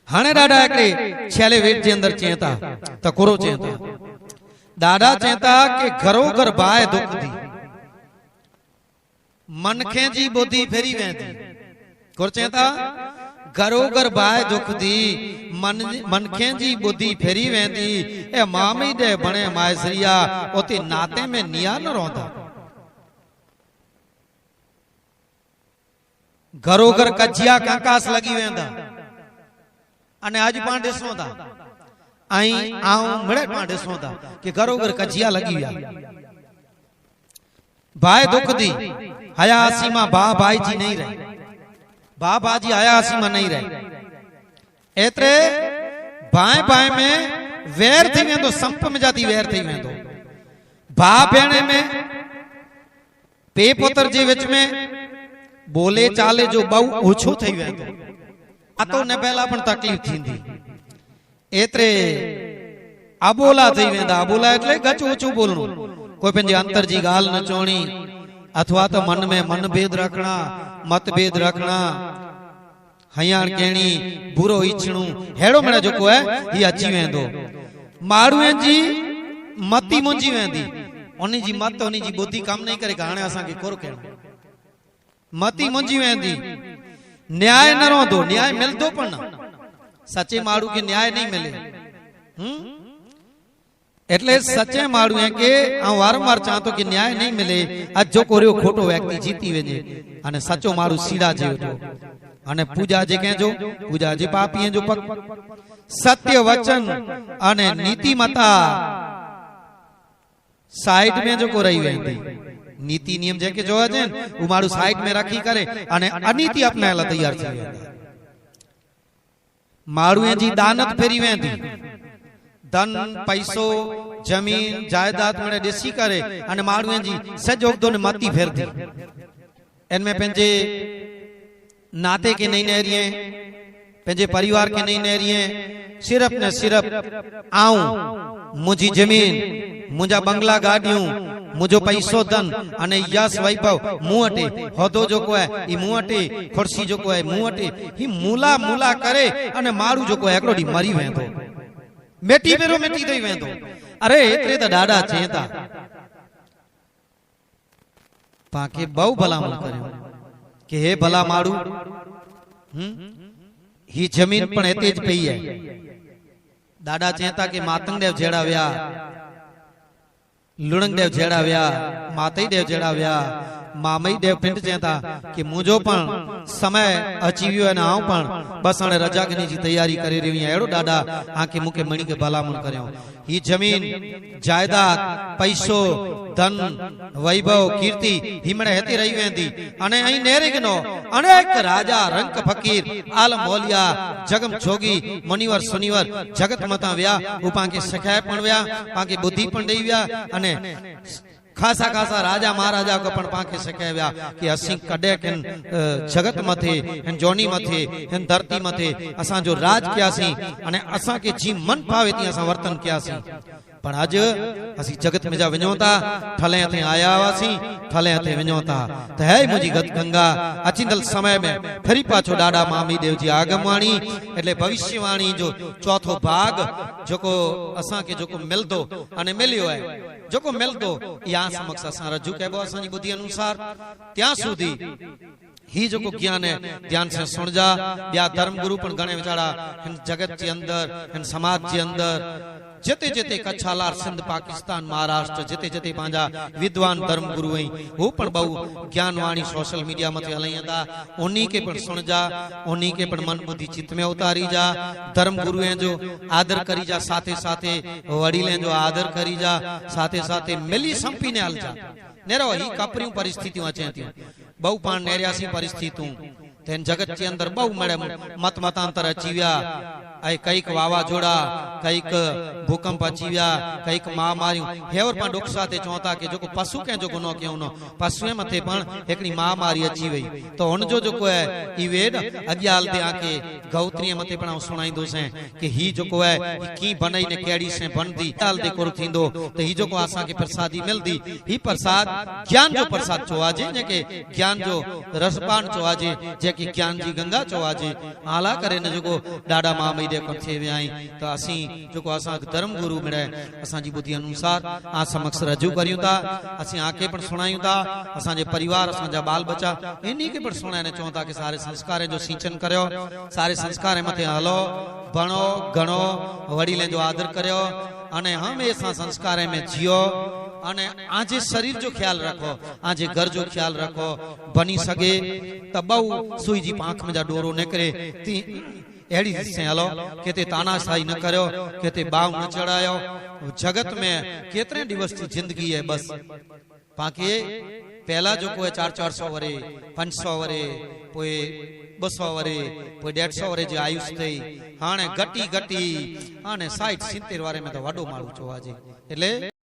हाणे डाडा एकड़े छेले वेट जे अंदर चेता त कोरो चेता डाडा चेता के घरो घर बाय दुख दी मनखे जी बुद्धि फेरी वेंदी कोर चेता घरो घर बाय दुख दी मनखे जी बुद्धि फेरी वेंदी ए मामी दे बणे मायसरिया ओते नाते में निया न रोंदा घरो घर कजिया काकास लगी वेंदा अने आज पाण ॾिसो था आई आऊं मिड़े पाण ॾिसो था कि घरो घर कजिया लगी विया भाई दुख दी हयासी मां भाई जी नहीं रहे बाजी हयासी मां नहीं रहे एतरे भाई में वैर थी वेंदो संप में जाती वैर थी वेंदो भा भेणे में पे पुत्र जे विच में बोले चाले जो बहु ओछो थई वेंदो अतो न पहला पण तकलीफ थींदी एतरे अबोला थई वेंदा अबोला એટલે ગચ ઓછું બોલણું કોઈ पंहिंजे अंतर जी गाल न चवणी अथवा तो मन में मनभेद रखना मतभेद रखना हयाण कहणी बुरो इच्छणु हेड़ो मणे जो है ही अची वेंदो माड़ुए जी मती मुंजी वेंदी उनी जी मत उनी जी बुद्धि काम नहीं करे हाणे असा के कोर कहणो मती मुंजी वेंदी न्याय न रोंदो न्याय मिलदो पण सच्चे माड़ू के न्याय नहीं मिले એટલે સચે માડું કે આ વારંવાર ચાહતો કે ન્યાય નહીં મિલે આ જો કોર્યો ખોટો વ્યક્તિ જીતી વેજે અને સચો માડું સીડા જેવો અને પૂજા જે કહેજો પૂજા જે પાપીએ જો પગ સત્ય વચન અને નીતિમતા साइड में जो को रही वेंदी नीति नियम जे के जोवा छे उ माडू साइड में रखी करे अने अनीति अपनाएला तैयार थी वेंदा माडूए जी दानत फेरी वेंदी धन पैसो जमीन जायदाद मने देसी करे अने माडूए जी सजो दो ने मती फेरदी इनमें पंजे नाते के नहीं नहरिए पंजे परिवार के नहीं नहरिए सिर्फ ने सिर्फ आऊं मुझी जमीन मुझा बंगला गाड़ियों मुझो पैसो धन अने यश वैभव मुहटे होदो जो को है ई मुहटे खुर्सी जो को है मुहटे ही मूला मूला करे अने मारू जो को है एकड़ो डी मरी वेंदो मेटी बेरो मेटी दई वेंदो अरे एतरे त डाडा चेता पाके बहु भलामण कर्यो के हे भला मारू ही जमीन पण एते ज पई है दादा चेता के मातंग देव जेड़ा व्या लुणंग देव जेड़ा व्या मातई देव जेड़ा व्या मामई देव पिंड चेता कि मुझो पण समय अची वियो है आऊं पण बस हाणे रजागनी जी तैयारी करे रही एड़ो दादा आके मुके मणी के भलामण कर्यो ही जमीन जायदाद पैसो धन वैभव कीर्ति हिमणे हेती रही वेंदी अने अही नेरिगनो अनेक राजा रंक फकीर आलम मौलिया जगम जोगी मुनिवर सुनिवर जगत मता व्या उपा के सखाय पण व्या पाके बुद्धि पण देई व्या अने खासा खासा राजा महाराजा को पण पाके सकेव्या कि असी कडे के जगत मथे इन जोनी मथे इन धरती मथे असा जो राज कियासी अने असा के जी मन भावे ती असा वर्तन कियासी पण आज असी जगत में जा वणोता थले हथे आया वासी थले हथे वणोता त है मुजी गत गंगा अचिंदल समय में फरी पाछो डाडा मामी देव जी आगमवाणी એટલે भविष्यवाणी जो चौथो भाग जोको असा के जोको मिलदो अने मिलियो है जोको मिलदो या समक्ष असा रजू केबो असा जी बुद्धि अनुसार त्या सुधी ही जो को ज्ञान है ध्यान से सुन जा या धर्म गुरु पण गणे विचारा इन जगत के अंदर इन समाज के अंदर जते जते कच्छालार सिंध पाकिस्तान महाराष्ट्र जते जते पांजा विद्वान धर्म गुरु हैं वो पण बहु ज्ञानवाणी सोशल मीडिया मथे हलैंदा उन्हीं के पण सुन जा उन्हीं के पण मन बुद्धि चित्त में उतारी जा धर्म गुरु हैं जो आदर करी जा साथे साथे वडीले जो आदर करी जा साथे साथे मिली संपी ने हल जा नेरो ही कपरियों परिस्थितियों अचे थी बहु पाण नेरियासी परिस्थितियों तेन जगत के अंदर बहु मड़े मत मतांतर अची व्या कईक वावाझोड़ा कईक भूकंप अची विया कईक महामारियों हेवर पण दुख साथे चवता कि जो पशु कंहिंजो गुनो कयो न पशुए मथे पण हिकड़ी महामारी अची वई तो हुनजो जेको है ई वेद अॻियां हलदे आके गौत्री मथे पण सुणाईंदोसीं कि ही जेको है की बनई ने केड़ी से बनदी हलदे कोर थींदो तो ही जेको असां के प्रसादी मिलदी ही प्रसाद ज्ञान जो प्रसाद चवाजे जेके ज्ञान जो रसपान चवाजे जेके ज्ञान जी गंगा चवाजे आला करे न जेको डाडा मामई दे को थे वियाई तो असी जेको असां धर्म गुरु मिले असां जी बुद्धि अनुसार आ समक्ष रजू करियूं ता असी आके पण सुणायूं ता असां जे परिवार असां जा बाल बच्चा इन्हीं के पण सुणाने चवता कि सारे संस्कार जो सिंचन करियो सारे संस्कार मथे हलो भणो घणो वडीले जो आदर करियो अने हमेशा संस्कार में जियो अने आजे शरीर जो ख्याल रखो आजे घर जो ख्याल रखो बनी सके त बहु सुई जी पांख में जा डोरो निकरे ती एड़ी से हलो केते तानाशाही न करो केते बाव न चढ़ायो जगत में केतरे दिवस की जिंदगी है बस बाकी पहला जो कोई 400 वरे 500 वरे कोई 200 वरे कोई 150 वरे जो आयुष थई हाने घटी घटी हाने 60 70 वारे में तो वडो मारू चवाजे એટલે